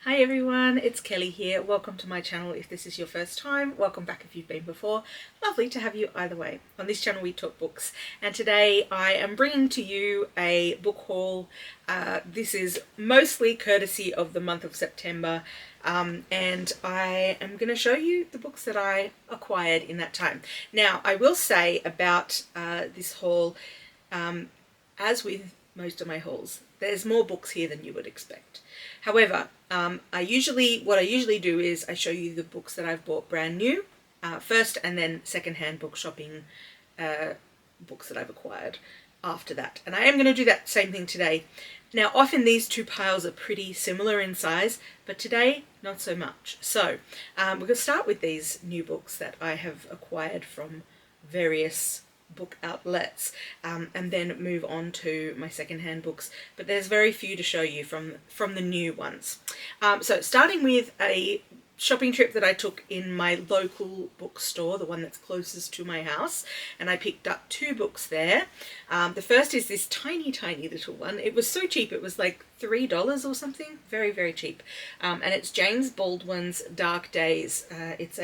Hi everyone, it's Kelly here. Welcome to my channel if this is your first time. Welcome back if you've been before. Lovely to have you either way. On this channel we talk books, and today I am bringing to you a book haul. This is mostly courtesy of the month of September, and I am going to show you the books that I acquired in that time. Now I will say about this haul, as with most of my hauls, there's more books here than you would expect. However, what I usually do is I show you the books that I've bought brand new first, and then secondhand book shopping books that I've acquired after that. And I am going to do that same thing today. Now, often these two piles are pretty similar in size, but today not so much. So we're going to start with these new books that I have acquired from various book outlets, and then move on to my secondhand books, but there's very few to show you from the new ones. So starting with a shopping trip that I took in my local bookstore, the one that's closest to my house, and I picked up two books there. The first is this tiny little one. It was so cheap, it was like $3 or something, very cheap, and it's James Baldwin's Dark Days. It's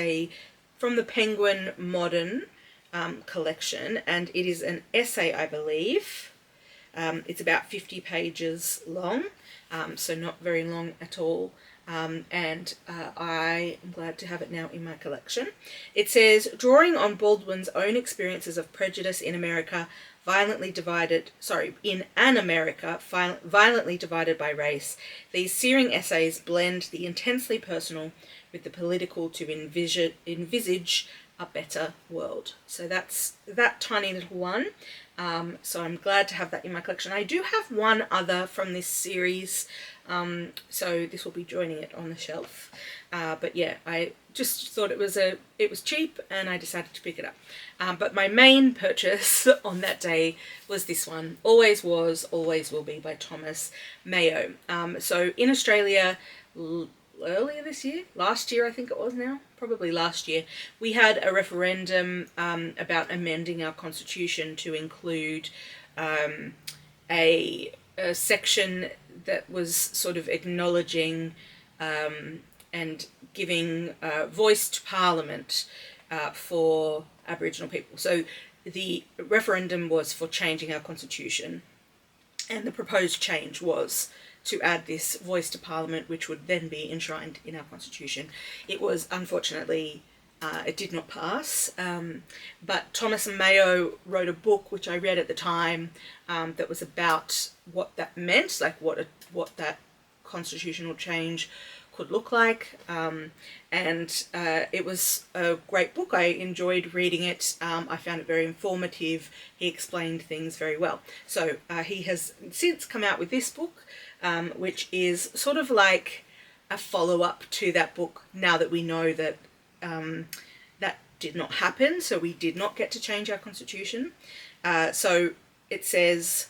from the Penguin Modern collection, and it is an essay, I believe. It's about 50 pages long, so not very long at all, and I am glad to have it now in my collection. It says, drawing on Baldwin's own experiences of prejudice in America, violently divided by race, these searing essays blend the intensely personal with the political to envisage a better world. So that's that tiny little one. So I'm glad to have that in my collection. I do have one other from this series, so this will be joining it on the shelf. But yeah, I just thought it was cheap, and I decided to pick it up. But my main purchase on that day was this one, Always Was, Always Will Be by Thomas Mayo. So in Australia, earlier this year, last year I think it was now, probably last year, we had a referendum about amending our constitution to include a section that was sort of acknowledging and giving voice to Parliament for Aboriginal people. So the referendum was for changing our constitution, and the proposed change was to add this voice to Parliament, which would then be enshrined in our constitution. It was, unfortunately, it did not pass, but Thomas Mayo wrote a book, which I read at the time, that was about what that meant, like what that constitutional change could look like, and it was a great book. I enjoyed reading it. I found it very informative. He explained things very well. So he has since come out with this book, which is sort of like a follow-up to that book, now that we know that that did not happen, so we did not get to change our constitution. So it says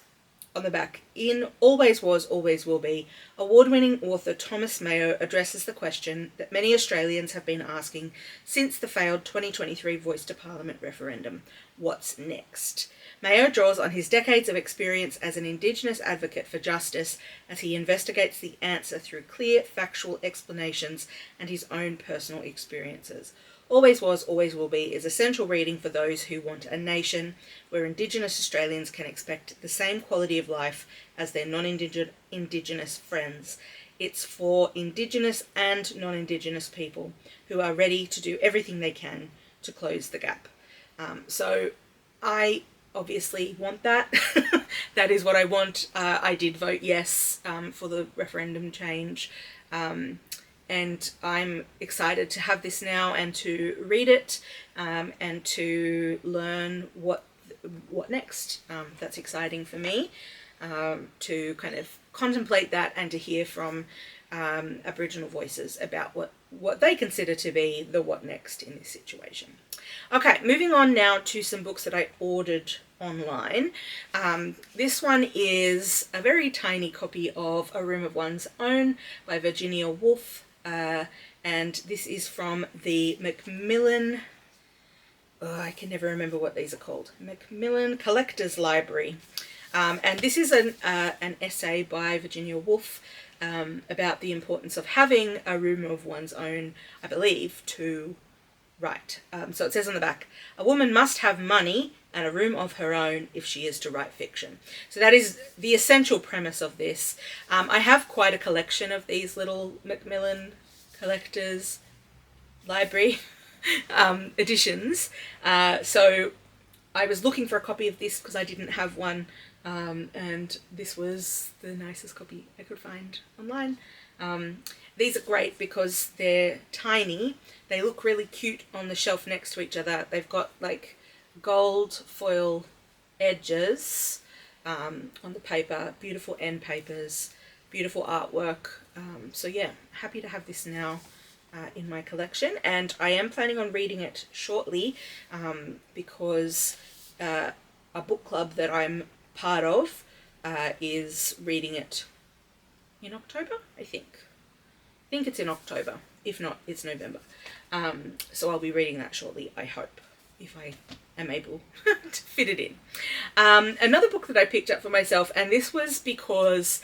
on the back, in Always Was, Always Will Be, award-winning author Thomas Mayo addresses the question that many Australians have been asking since the failed 2023 Voice to Parliament referendum: what's next? Mayo draws on his decades of experience as an Indigenous advocate for justice as he investigates the answer through clear, factual explanations and his own personal experiences. Always Was, Always Will Be is essential reading for those who want a nation where Indigenous Australians can expect the same quality of life as their non-Indigenous friends. It's for Indigenous and non-Indigenous people who are ready to do everything they can to close the gap. So I obviously want that. That is what I want. I did vote yes for the referendum change. And I'm excited to have this now and to read it, and to learn what next. That's exciting for me, to kind of contemplate that and to hear from Aboriginal voices about what they consider to be the what next in this situation. Okay, moving on now to some books that I ordered online. This one is a very tiny copy of A Room of One's Own by Virginia Woolf. And this is from the Macmillan, I can never remember what these are called, Macmillan Collectors Library. And this is an essay by Virginia Woolf about the importance of having a room of one's own, I believe, to write. So it says on the back, a woman must have money and a room of her own if she is to write fiction. So that is the essential premise of this. I have quite a collection of these little Macmillan Collectors Library editions. So I was looking for a copy of this because I didn't have one, and this was the nicest copy I could find online. These are great because they're tiny. They look really cute on the shelf next to each other. They've got like gold foil edges on the paper, beautiful end papers, beautiful artwork. So yeah, happy to have this now in my collection, and I am planning on reading it shortly because a book club that I'm part of is reading it in October, I think it's in October. If not, it's November. So I'll be reading that shortly, I hope, if I am able to fit it in. Another book that I picked up for myself, and this was because,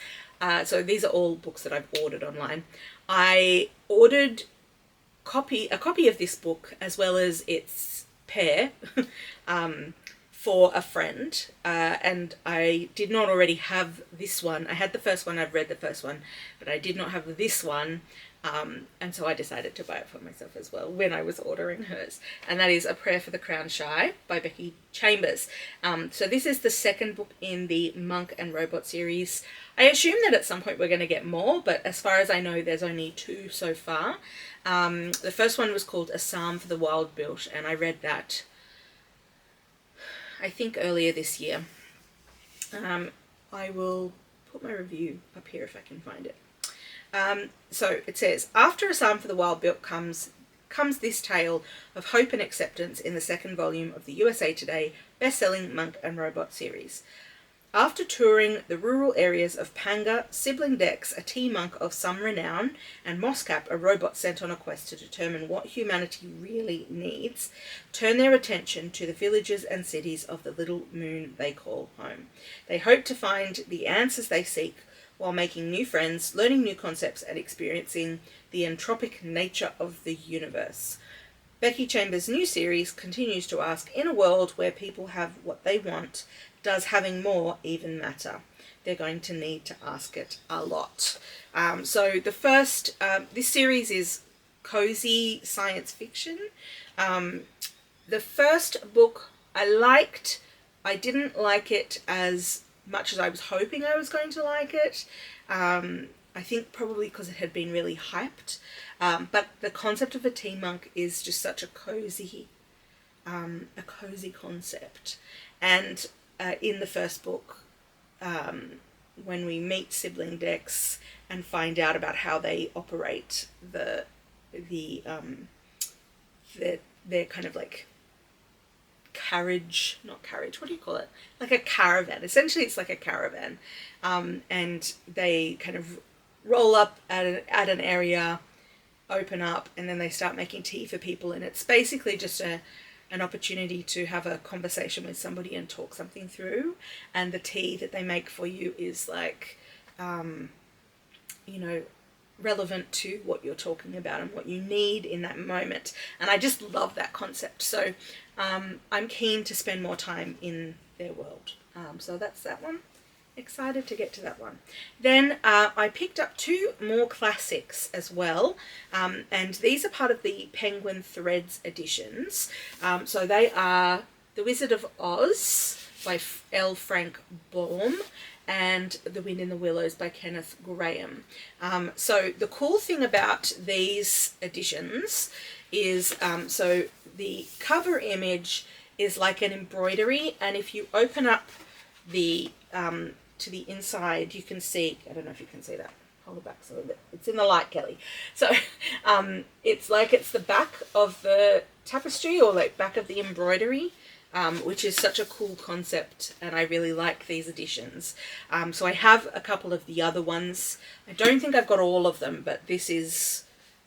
so these are all books that I've ordered online. I ordered a copy of this book as well as its pair for a friend, and I did not already have this one. I had the first one, I've read the first one, but I did not have this one, and so I decided to buy it for myself as well when I was ordering hers, and that is A Prayer for the Crown Shy by Becky Chambers. So this is the second book in the Monk and Robot series. I assume that at some point we're going to get more, but as far as I know, there's only 2 so far. The first one was called A Psalm for the Wild Built, and I read that I think earlier this year. I will put my review up here if I can find it. So it says, after A Psalm for the Wild Built comes this tale of hope and acceptance in the second volume of the USA Today best-selling Monk and Robot series. After touring the rural areas of Panga, Sibling Dex, a tea monk of some renown, and Mosscap, a robot sent on a quest to determine what humanity really needs, turn their attention to the villages and cities of the little moon they call home. They hope to find the answers they seek while making new friends, learning new concepts, and experiencing the entropic nature of the universe. Becky Chambers' new series continues to ask, in a world where people have what they want, does having more even matter? They're going to need to ask it a lot. So the first, this series is cozy science fiction. The first book I liked. I didn't like it as much as I was hoping I was going to like it. I think probably because it had been really hyped. But the concept of a tea monk is just such a cozy concept. And in the first book, when we meet Sibling Dex and find out about how they operate their kind of like not carriage, what do you call it? Like a caravan. Essentially, it's like a caravan. And they kind of roll up at an area, open up, and then they start making tea for people. And it's basically just an opportunity to have a conversation with somebody and talk something through. And the tea that they make for you is like, relevant to what you're talking about and what you need in that moment. And I just love that concept. So I'm keen to spend more time in their world. So that's that one. Excited to get to that one. Then I picked up 2 more classics as well, and these are part of the Penguin Threads editions. So they are The Wizard of Oz by L. Frank Baum and The Wind in the Willows by Kenneth Grahame. So the cool thing about these editions is, so the cover image is like an embroidery, and if you open up the to the inside, you can see, I don't know if you can see that, hold it back so that it's in the light, Kelly. So it's like it's the back of the tapestry, or like back of the embroidery, which is such a cool concept, and I really like these editions. So I have a couple of the other ones. I don't think I've got all of them, but this is,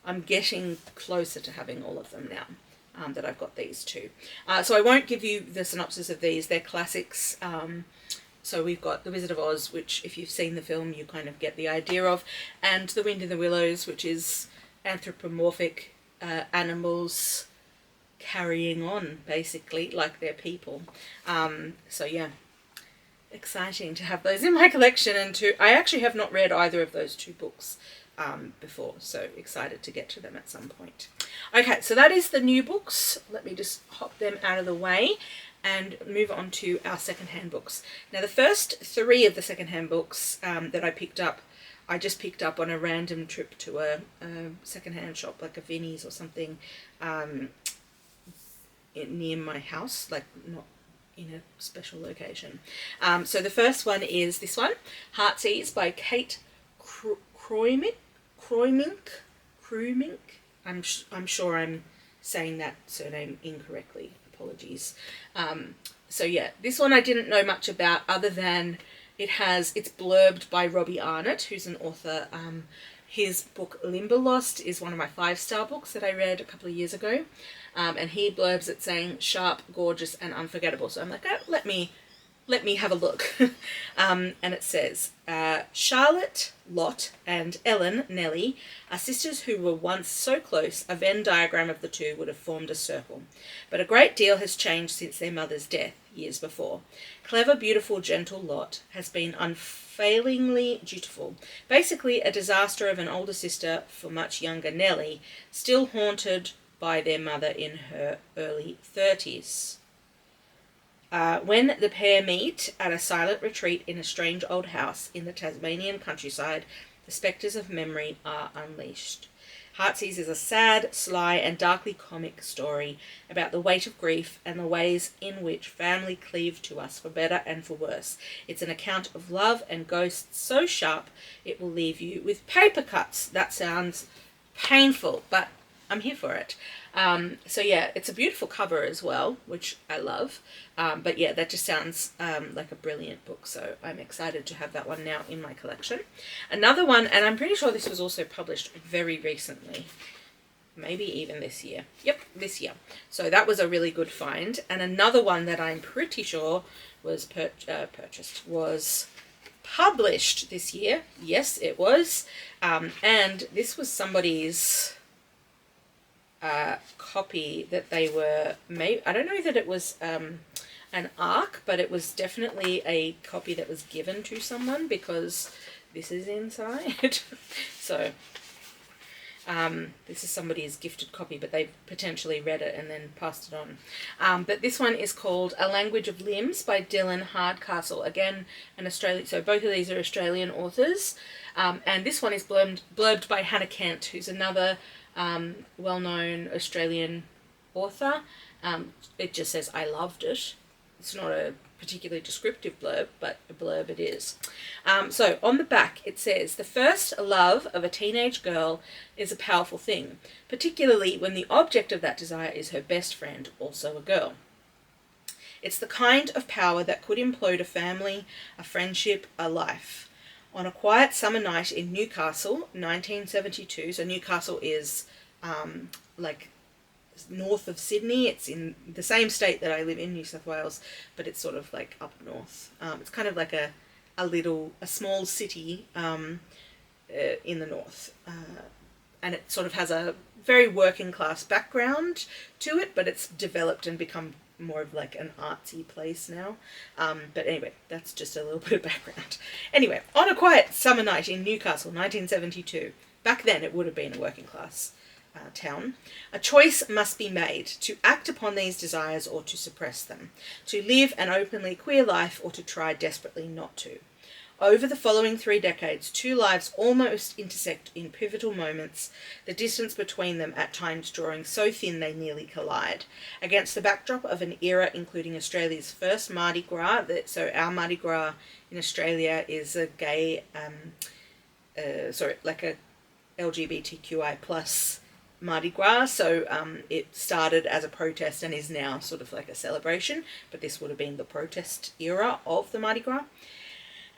I'm getting closer to having all of them now, that I've got these 2. So I won't give you the synopsis of these, they're classics. So we've got The Wizard of Oz, which if you've seen the film you kind of get the idea of, and The Wind in the Willows, which is anthropomorphic animals carrying on basically like they're people. So yeah, exciting to have those in my collection, and I actually have not read either of those two books before, so excited to get to them at some point. Okay, so that is the new books. Let me just hop them out of the way and move on to our secondhand books. Now the first three of the secondhand books that I just picked up on a random trip to a secondhand shop, like a Vinnie's or something, near my house, like not in a special location. So the first one is this one, Heartsease by Kate Kruimink. I'm sure I'm saying that surname incorrectly. Apologies. So yeah, this one I didn't know much about other than it's blurbed by Robbie Arnott, who's an author. His book Limberlost is one of my 5-star books that I read a couple of years ago. And he blurbs it saying sharp, gorgeous, and unforgettable. So I'm like, oh, let me have a look. And it says, Charlotte, Lot, and Ellen, Nellie, are sisters who were once so close a Venn diagram of the two would have formed a circle. But a great deal has changed since their mother's death, years before. Clever, beautiful, gentle Lot has been unfailingly dutiful. Basically a disaster of an older sister for much younger Nellie, still haunted by their mother in her early 30s. When the pair meet at a silent retreat in a strange old house in the Tasmanian countryside, the spectres of memory are unleashed. Heartsease is a sad, sly, and darkly comic story about the weight of grief and the ways in which family cleave to us for better and for worse. It's an account of love and ghosts so sharp it will leave you with paper cuts. That sounds painful, but I'm here for it. So yeah, it's a beautiful cover as well, which I love. But yeah, that just sounds like a brilliant book, so I'm excited to have that one now in my collection. Another one, and I'm pretty sure this was also published very recently, maybe even this year. Yep, this year. So that was a really good find. And another one that I'm pretty sure was published this year. Yes, it was. And this was somebody's copy that they were made. I don't know that it was an ARC, but it was definitely a copy that was given to someone, because this is inside. So this is somebody's gifted copy, but they've potentially read it and then passed it on. But this one is called A Language of Limbs by Dylin Hardcastle. Again, an Australian, so both of these are Australian authors. And this one is blurbed by Hannah Kent, who's another well-known Australian author. It just says, I loved it. It's not a particularly descriptive blurb, but a blurb it is. So on the back it says, the first love of a teenage girl is a powerful thing, particularly when the object of that desire is her best friend, also a girl. It's the kind of power that could implode a family, a friendship, a life. On a quiet summer night in Newcastle, 1972, so Newcastle is like north of Sydney. It's in the same state that I live in, New South Wales, but it's sort of like up north. It's kind of like a small city in the north. And it sort of has a very working class background to it, but it's developed and become more of like an artsy place now. But anyway, that's just a little bit of background. Anyway, on a quiet summer night in Newcastle, 1972, back then it would have been a working class town, a choice must be made to act upon these desires or to suppress them, to live an openly queer life or to try desperately not to. Over the following 3 decades, 2 lives almost intersect in pivotal moments, the distance between them at times drawing so thin they nearly collide. Against the backdrop of an era including Australia's first Mardi Gras, so our Mardi Gras in Australia is a gay, like a LGBTQI plus Mardi Gras, so it started as a protest and is now sort of like a celebration, but this would have been the protest era of the Mardi Gras.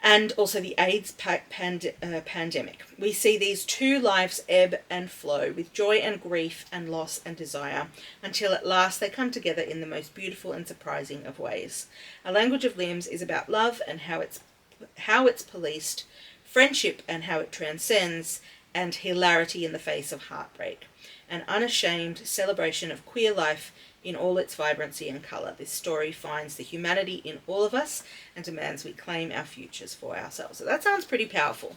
and also the AIDS pandemic. We see these two lives ebb and flow with joy and grief and loss and desire until at last they come together in the most beautiful and surprising of ways. A Language of Limbs is about love and how it's policed, friendship and how it transcends, and hilarity in the face of heartbreak. An unashamed celebration of queer life in all its vibrancy and colour. This story finds the humanity in all of us and demands we claim our futures for ourselves. So that sounds pretty powerful.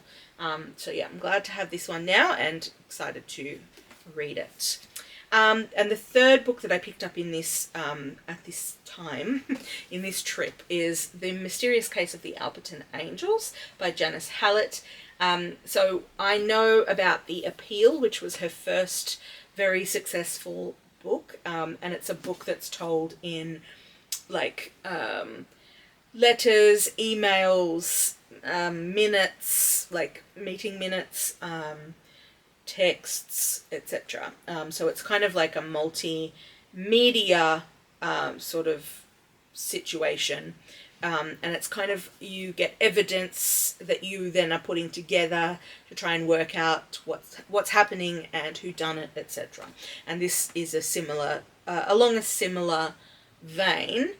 So yeah, I'm glad to have this one now and excited to read it. And the third book that I picked up in this at this time, in this trip, is The Mysterious Case of the Alperton Angels by Janice Hallett. So I know about The Appeal, which was her first very successful book, and it's a book that's told in like letters, emails, minutes, like meeting minutes, texts, etc. So it's kind of like a multimedia sort of situation, and it's kind of, you get evidence that you then are putting together to try and work out what's happening and who done it, etc. And this is a similar along a similar vein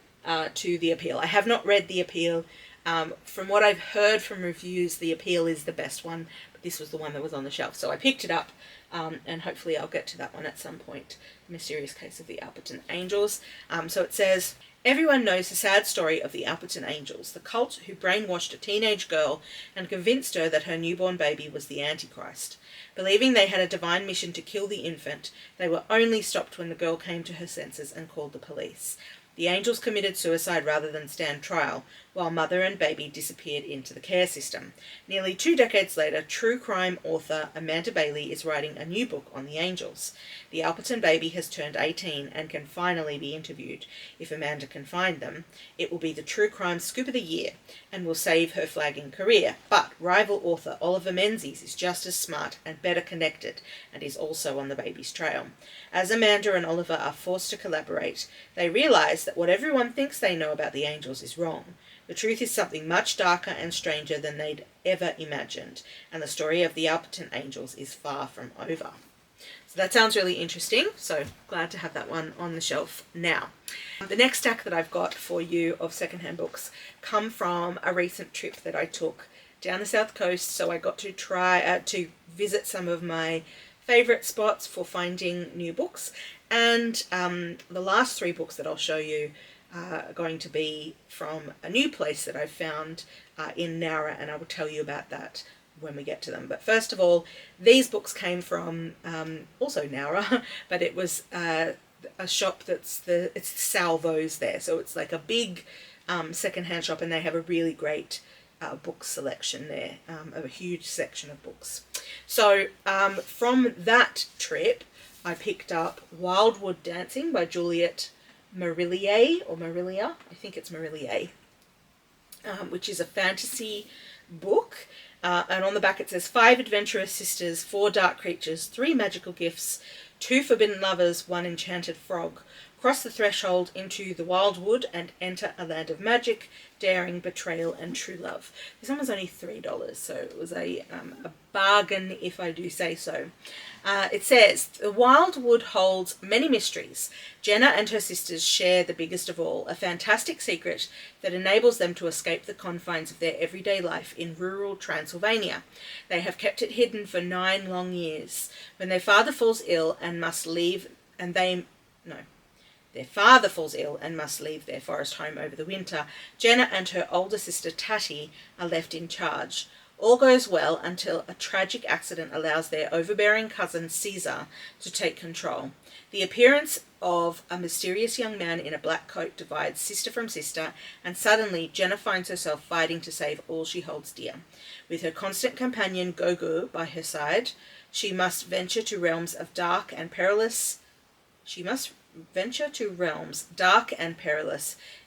to The Appeal. I have not read The Appeal. From what I've heard from reviews, The Appeal is the best one, but this was the one that was on the shelf, so I picked it up, and hopefully I'll get to that one at some point. The Mysterious Case of the Alperton Angels. So it says, everyone knows the sad story of the Alperton Angels, the cult who brainwashed a teenage girl and convinced her that her newborn baby was the Antichrist. Believing they had a divine mission to kill the infant, they were only stopped when the girl came to her senses and called the police. The angels committed suicide rather than stand trial, while mother and baby disappeared into the care system. Nearly 2 decades later, true crime author Amanda Bailey is writing a new book on the angels. The Alperton baby has turned 18 and can finally be interviewed. If Amanda can find them, it will be the true crime scoop of the year and will save her flagging career. But rival author Oliver Menzies is just as smart and better connected and is also on the baby's trail. As Amanda and Oliver are forced to collaborate, they realise that what everyone thinks they know about the angels is wrong. The truth is something much darker and stranger than they'd ever imagined, and the story of the Alperton Angels is far from over. So that sounds really interesting, so glad to have that one on the shelf now. The next stack that I've got for you of secondhand books come from a recent trip that I took down the south coast, so I got to try to visit some of my favourite spots for finding new books, and the last 3 books that I'll show you are going to be from a new place that I've found in Nowra, and I will tell you about that when we get to them. But first of all, these books came from also Nowra, but it was a shop it's Salvo's there, so it's like a big secondhand shop, and they have a really great book selection there, of a huge section of books. So from that trip, I picked up Wildwood Dancing by Juliet Marillier, I think it's Marillier, which is a fantasy book. And on the back it says 5 adventurous sisters, 4 dark creatures, 3 magical gifts, 2 forbidden lovers, 1 enchanted frog. Cross the threshold into the Wildwood and enter a land of magic, daring, betrayal, and true love. This one was only $3, so it was a bargain, if I do say so. It says, the Wildwood holds many mysteries. Jenna and her sisters share the biggest of all, a fantastic secret that enables them to escape the confines of their everyday life in rural Transylvania. They have kept it hidden for 9 long years. When their father falls ill and must leave, their father falls ill and must leave their forest home over the winter, Jenna and her older sister Tatty are left in charge. All goes well until a tragic accident allows their overbearing cousin Caesar to take control. The appearance of a mysterious young man in a black coat divides sister from sister, and suddenly Jenna finds herself fighting to save all she holds dear. With her constant companion Gogo by her side, she must venture to realms dark and perilous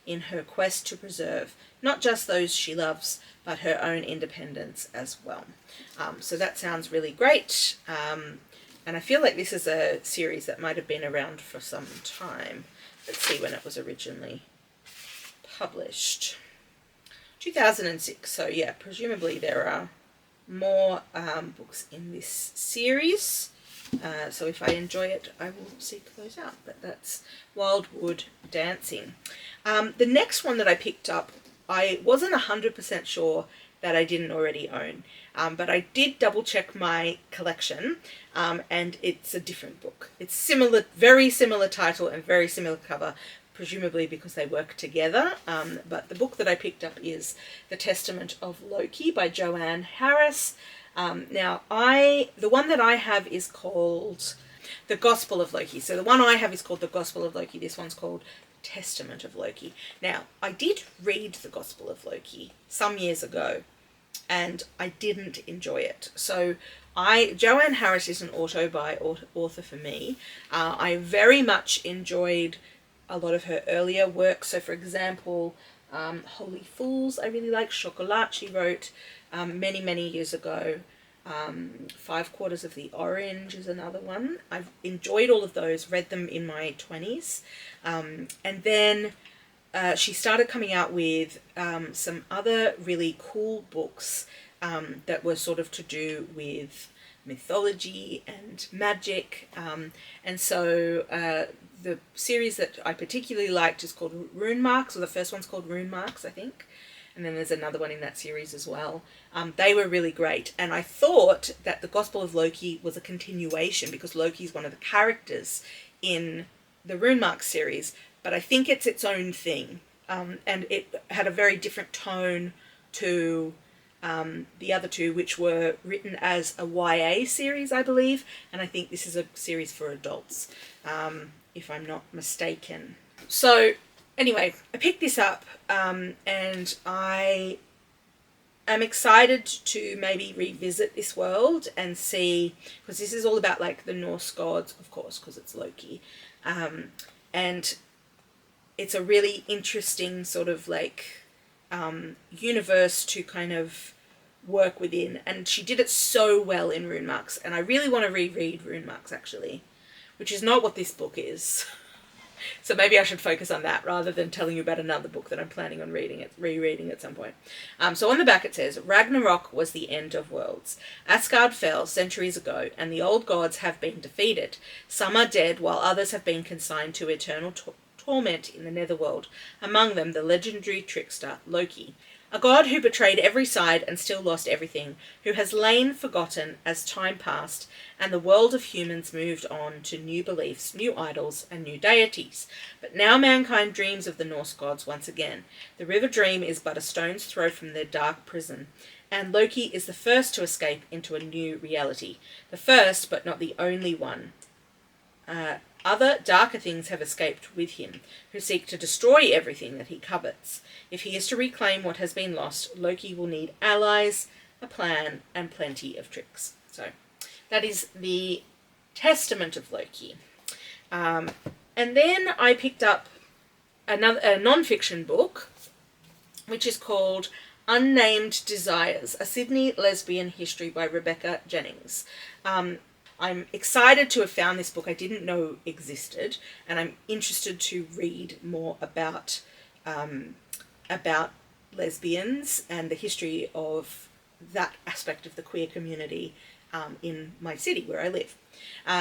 in her quest to preserve not just those she loves, but her own independence as well. So that sounds really great. And I feel like this is a series that might have been around for some time. Let's see when it was originally published. 2006. So yeah, presumably there are more books in this series. So if I enjoy it, I will seek those out. But that's Wildwood Dancing. The next one that I picked up, I wasn't 100% sure that I didn't already own. But I did double check my collection, and it's a different book. It's similar, very similar title and very similar cover, presumably because they work together. But the book that I picked up is The Testament of Loki by Joanne Harris. Now, the one that I have is called The Gospel of Loki. So the one I have is called The Gospel of Loki. This one's called The Testament of Loki. Now, I did read The Gospel of Loki some years ago, and I didn't enjoy it. So Joanne Harris is an author for me. I very much enjoyed a lot of her earlier work. So for example, Holy Fools, I really like. Chocolat, she wrote many, many years ago. 5 Quarters of the Orange is another one. I've enjoyed all of those, read them in my 20s. And then she started coming out with some other really cool books that were sort of to do with mythology and magic. And so the series that I particularly liked is called Rune Marks, or the first one's called Rune Marks, I think. And then there's another one in that series as well. They were really great. And I thought that The Gospel of Loki was a continuation, because Loki is one of the characters in the Rune Marks series. But I think it's its own thing. And it had a very different tone to the other two, which were written as a YA series, I believe. And I think this is a series for adults, if I'm not mistaken. So anyway, I picked this up, and I am excited to maybe revisit this world and see, because this is all about like the Norse gods, of course, because it's Loki. And it's a really interesting sort of like universe to kind of work within. And she did it so well in Rune Marks. And I really want to reread Rune Marks, actually, which is not what this book is. So maybe I should focus on that rather than telling you about another book that I'm planning on rereading at some point. So on the back it says, Ragnarok was the end of worlds. Asgard fell centuries ago, and the old gods have been defeated. Some are dead, while others have been consigned to eternal torment in the netherworld, among them the legendary trickster Loki, a god who betrayed every side and still lost everything, who has lain forgotten as time passed and the world of humans moved on to new beliefs, new idols, and new deities. But now mankind dreams of the Norse gods once again. The river Dream is but a stone's throw from their dark prison, and Loki is the first to escape into a new reality. The first, but not the only one. Other darker things have escaped with him, who seek to destroy everything that he covets. If he is to reclaim what has been lost, Loki will need allies, a plan, and plenty of tricks. So that is The Testament of Loki. And then I picked up a non-fiction book, which is called Unnamed Desires, a Sydney Lesbian History by Rebecca Jennings. I'm excited to have found this book I didn't know existed, and I'm interested to read more about lesbians and the history of that aspect of the queer community in my city where I live.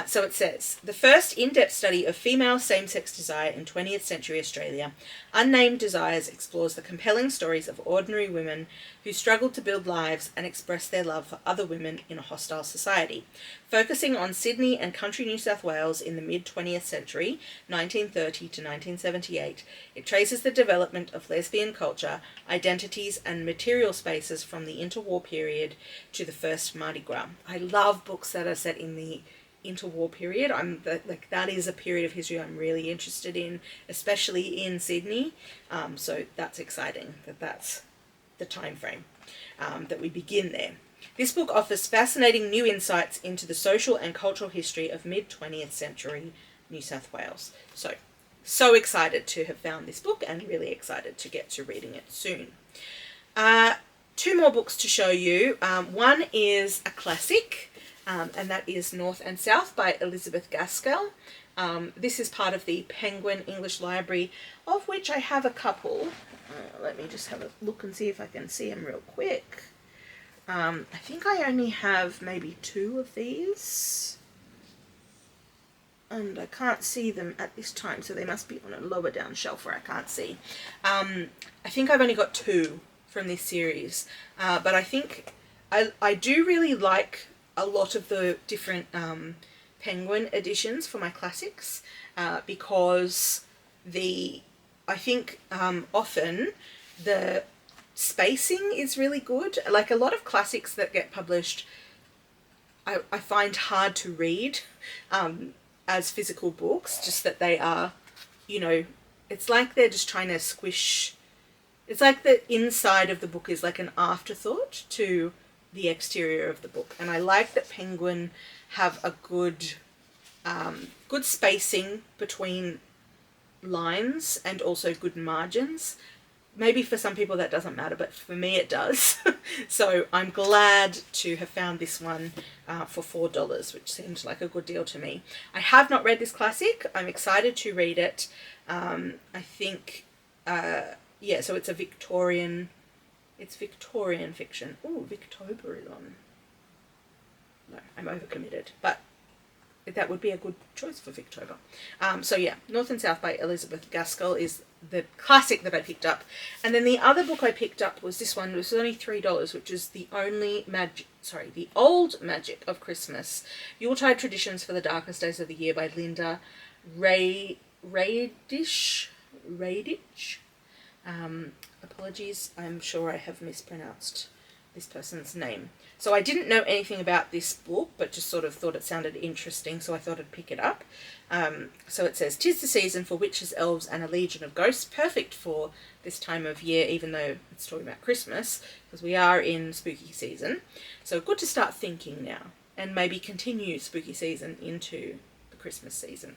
So it says, the first in-depth study of female same-sex desire in 20th century Australia, Unnamed Desires explores the compelling stories of ordinary women who struggled to build lives and express their love for other women in a hostile society. Focusing on Sydney and country New South Wales in the mid-20th century, 1930 to 1978, it traces the development of lesbian culture, identities and material spaces from the interwar period to the first Mardi Gras. I love books that are set in the interwar period. That is a period of history I'm really interested in, especially in Sydney. So that's exciting that's the time frame that we begin there. This book offers fascinating new insights into the social and cultural history of mid-20th century New South Wales. So excited to have found this book and really excited to get to reading it soon. 2 more books to show you. One is a classic, and that is North and South by Elizabeth Gaskell. This is part of the Penguin English Library, of which I have a couple. Let me just have a look and see if I can see them real quick. I think I only have maybe 2 of these. And I can't see them at this time, so they must be on a lower down shelf where I can't see. I think I've only got 2 from this series, but I think I do really like a lot of the different Penguin editions for my classics, because I think often the spacing is really good. Like a lot of classics that get published, I find hard to read as physical books, just that they are, you know, it's like they're just trying to squish. It's like the inside of the book is like an afterthought to the exterior of the book. And I like that Penguin have a good spacing between lines and also good margins. Maybe for some people that doesn't matter, but for me it does. So I'm glad to have found this one for $4, which seemed like a good deal to me. I have not read this classic. I'm excited to read it. I think, yeah, so it's a Victorian fiction. Oh, Victober is on. No, I'm overcommitted, but that would be a good choice for Victober. So yeah, North and South by Elizabeth Gaskell is the classic that I picked up. And then the other book I picked up was this one. It was only $3, which is The Old Magic of Christmas, Yuletide Traditions for the Darkest Days of the Year by Linda Radich. Apologies, I'm sure I have mispronounced this person's name. So I didn't know anything about this book, but just sort of thought it sounded interesting, so I thought I'd pick it up. So it says, "'Tis the season for witches, elves, and a legion of ghosts," perfect for this time of year, even though it's talking about Christmas, because we are in spooky season. So good to start thinking now, and maybe continue spooky season into the Christmas season.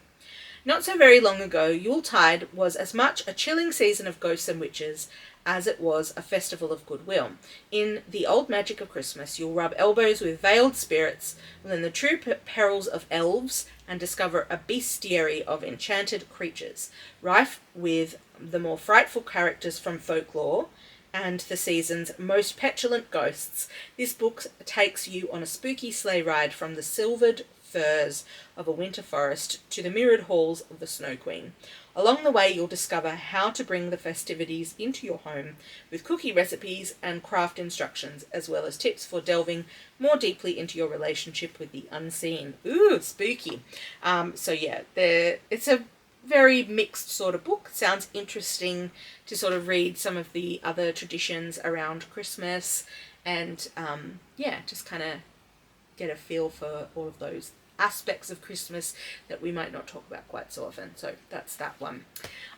Not so very long ago, Yuletide was as much a chilling season of ghosts and witches as it was a festival of goodwill. In The Old Magic of Christmas, you'll rub elbows with veiled spirits, learn the true perils of elves, and discover a bestiary of enchanted creatures, rife with the more frightful characters from folklore and the season's most petulant ghosts. This book takes you on a spooky sleigh ride from the silvered firs of a winter forest to the mirrored halls of the Snow Queen. Along the way, you'll discover how to bring the festivities into your home with cookie recipes and craft instructions, as well as tips for delving more deeply into your relationship with the unseen. Ooh, spooky. So yeah, it's a very mixed sort of book. Sounds interesting to sort of read some of the other traditions around Christmas and, yeah, just kind of get a feel for all of those aspects of Christmas that we might not talk about quite so often. So that's that one.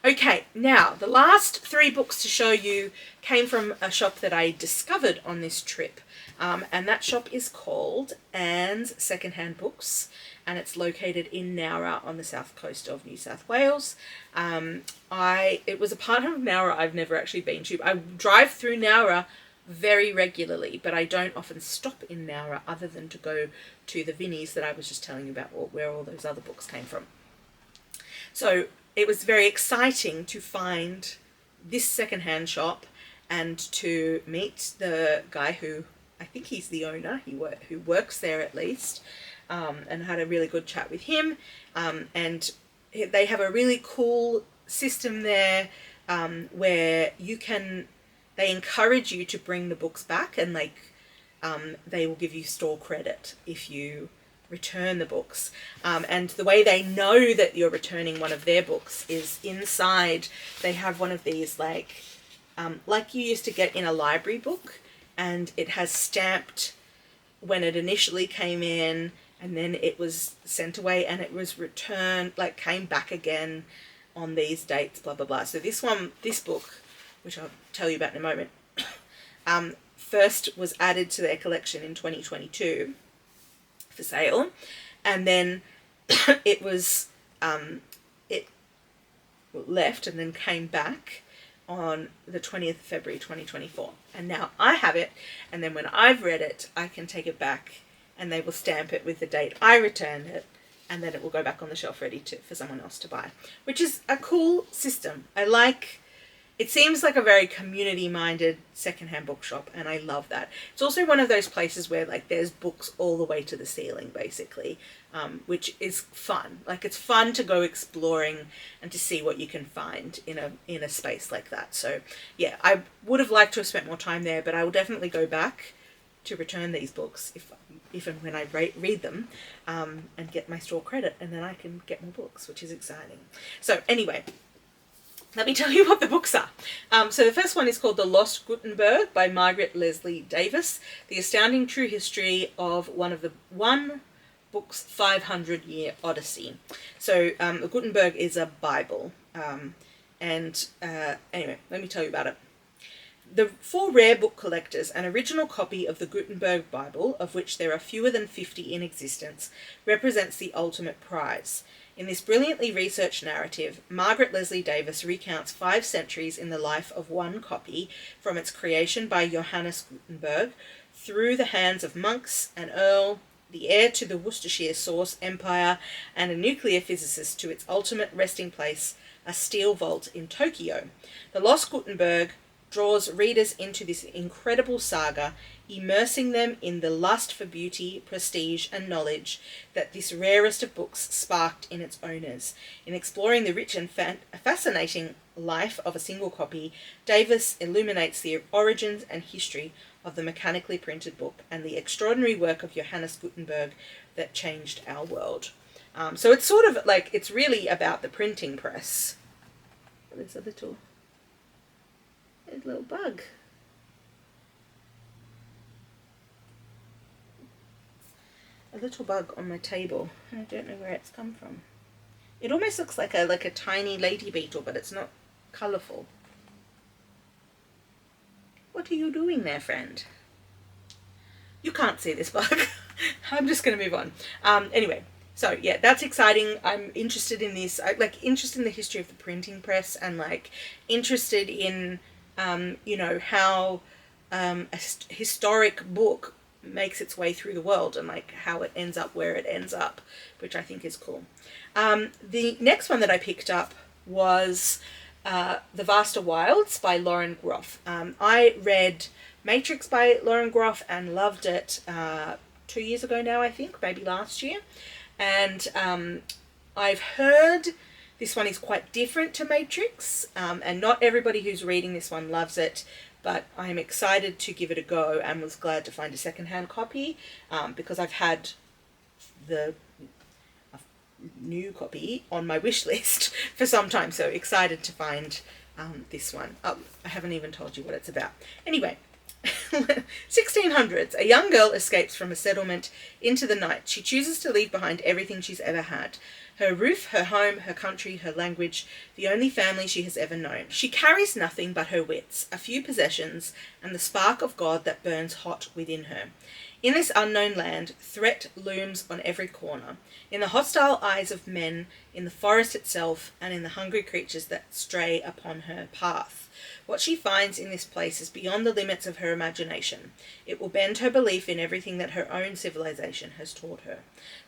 Okay, now the last 3 books to show you came from a shop that I discovered on this trip, and that shop is called Anne's Secondhand Books, and it's located in Nowra on the south coast of New South Wales. It was a part of Nowra I've never actually been to. I drive through Nowra very regularly, but I don't often stop in Nowra other than to go to the Vinnies that I was just telling you about, where all those other books came from. So it was very exciting to find this secondhand shop and to meet the guy who, I think he's the owner, who works there at least, and had a really good chat with him. And they have a really cool system there where they encourage you to bring the books back, and they will give you store credit if you return the books. And the way they know that you're returning one of their books is inside they have one of these like you used to get in a library book, and it has stamped when it initially came in, and then it was sent away, and it was returned, came back again on these dates, blah, blah, blah. So this book, which I'll tell you about in a moment, first was added to their collection in 2022 for sale, and then it left and then came back on the 20th of February 2024, and now I have it, and then when I've read it I can take it back and they will stamp it with the date I returned it, and then it will go back on the shelf ready for someone else to buy, which is a cool system. I like it seems like a very community-minded secondhand bookshop, and I love that. It's also one of those places where like there's books all the way to the ceiling, basically, which is fun. Like it's fun to go exploring and to see what you can find in a space like that. So yeah, I would have liked to have spent more time there, but I will definitely go back to return these books if and when I read them, and get my store credit, and then I can get more books, which is exciting. So anyway, let me tell you what the books are. So the first one is called The Lost Gutenberg by Margaret Leslie Davis, the astounding true history of one book's 500-year odyssey. So the Gutenberg is a Bible. Anyway, let me tell you about it. For rare book collectors, an original copy of the Gutenberg Bible, of which there are fewer than 50 in existence, represents the ultimate prize. In this brilliantly researched narrative, Margaret Leslie Davis recounts 5 centuries in the life of one copy, from its creation by Johannes Gutenberg, through the hands of monks, an earl, the heir to the Worcestershire sauce empire, and a nuclear physicist, to its ultimate resting place, a steel vault in Tokyo. The Lost Gutenberg draws readers into this incredible saga, immersing them in the lust for beauty, prestige, and knowledge that this rarest of books sparked in its owners. In exploring the rich and fascinating life of a single copy, Davis illuminates the origins and history of the mechanically printed book and the extraordinary work of Johannes Gutenberg that changed our world. So it's sort of like, it's really about the printing press. There's a little bug. A little bug on my table. I don't know where it's come from. It almost looks like a tiny lady beetle, but it's not colourful. What are you doing there, friend? You can't see this bug. I'm just going to move on. Anyway, so yeah, that's exciting. I'm interested in this. I'm interested in the history of the printing press, and interested in how a historic book makes its way through the world, and how it ends up where it ends up, which I think is cool. The next one that I picked up was The Vaster Wilds by Lauren Groff. I read Matrix by Lauren Groff and loved it 2 years ago now, I think, maybe last year. And I've heard this one is quite different to Matrix, and not everybody who's reading this one loves it, but I'm excited to give it a go and was glad to find a secondhand copy, because I've had the new copy on my wish list for some time, so excited to find this one. Oh, I haven't even told you what it's about. Anyway, 1600s, a young girl escapes from a settlement into the night. She chooses to leave behind everything she's ever had. Her roof, her home, her country, her language, the only family she has ever known. She carries nothing but her wits, a few possessions, and the spark of God that burns hot within her. In this unknown land, threat looms on every corner, in the hostile eyes of men, in the forest itself, and in the hungry creatures that stray upon her path. What she finds in this place is beyond the limits of her imagination. It will bend her belief in everything that her own civilization has taught her.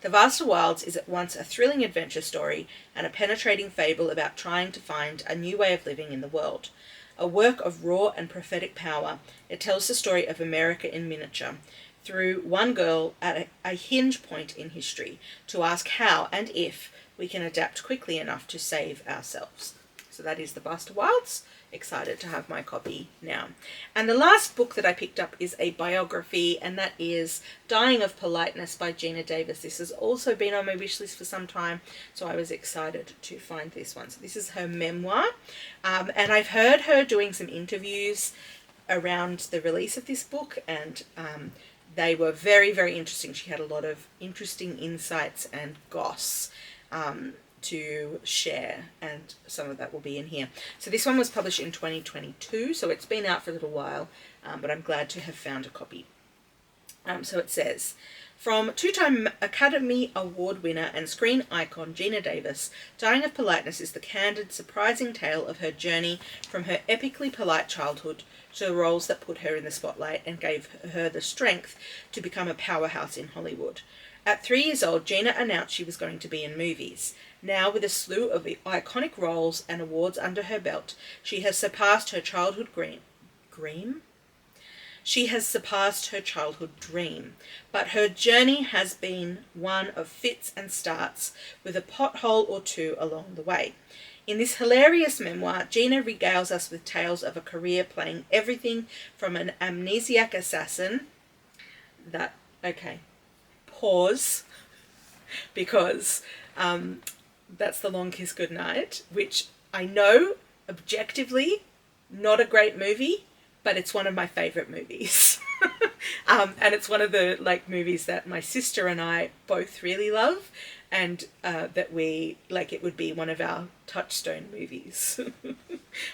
The Vaster Wilds is at once a thrilling adventure story and a penetrating fable about trying to find a new way of living in the world. A work of raw and prophetic power, it tells the story of America in miniature, through one girl at a hinge point in history, to ask how and if we can adapt quickly enough to save ourselves. So that is The Vaster Wilds. Excited to have my copy now. And the last book that I picked up is a biography, and that is Dying of Politeness by Geena Davis. This has also been on my wish list for some time, so I was excited to find this one. So this is her memoir, and I've heard her doing some interviews around the release of this book, and they were very, very interesting. She had a lot of interesting insights and goss to share, and some of that will be in here. So this one was published in 2022, so it's been out for a little while, but I'm glad to have found a copy. So it says, from two-time Academy Award winner and screen icon Geena Davis, Dying of Politeness is the candid, surprising tale of her journey from her epically polite childhood to the roles that put her in the spotlight and gave her the strength to become a powerhouse in Hollywood. At 3 years old, Geena announced she was going to be in movies. Now, with a slew of iconic roles and awards under her belt, she has surpassed her childhood dream? She has surpassed her childhood dream, but her journey has been one of fits and starts, with a pothole or two along the way. In this hilarious memoir, Gina regales us with tales of a career playing everything from an amnesiac assassin pause, because that's The Long Kiss Goodnight, which I know, objectively, not a great movie, but it's one of my favourite movies. And it's one of the movies that my sister and I both really love, and that we, it would be one of our touchstone movies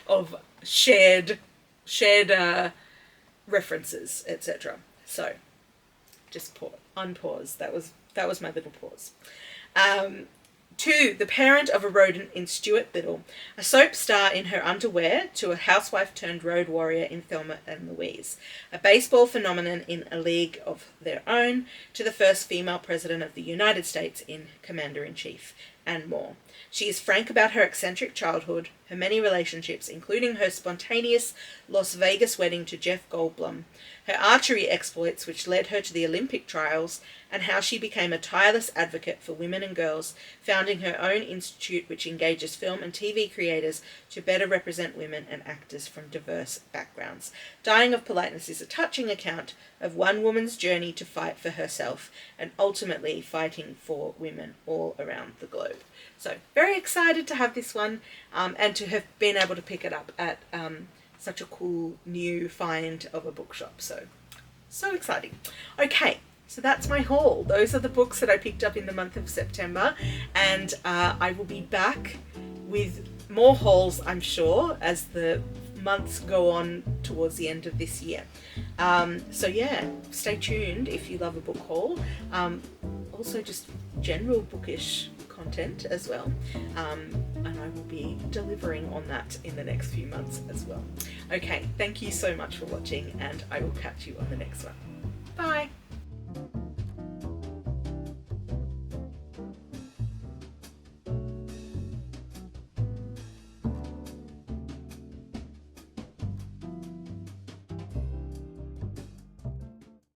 of shared references, etc. So, just unpause. That was my little pause. 2. The parent of a rodent in Stuart Little, a soap star in her underwear to a housewife turned road warrior in Thelma and Louise, a baseball phenomenon in A League of Their Own to the first female president of the United States in Commander-in-Chief, and more. She is frank about her eccentric childhood, her many relationships, including her spontaneous Las Vegas wedding to Jeff Goldblum, her archery exploits which led her to the Olympic trials, and how she became a tireless advocate for women and girls, founding her own institute which engages film and TV creators to better represent women and actors from diverse backgrounds. Dying of Politeness is a touching account of one woman's journey to fight for herself and ultimately fighting for women all around the globe. So very excited to have this one and to have been able to pick it up at such a cool new find of a bookshop. So exciting. Okay, so that's my haul. Those are the books that I picked up in the month of September, and I will be back with more hauls, I'm sure, as the months go on towards the end of this year. So yeah, stay tuned if you love a book haul. Also just general bookish content as well, and I will be delivering on that in the next few months as well. Okay, thank you so much for watching, and I will catch you on the next one. Bye!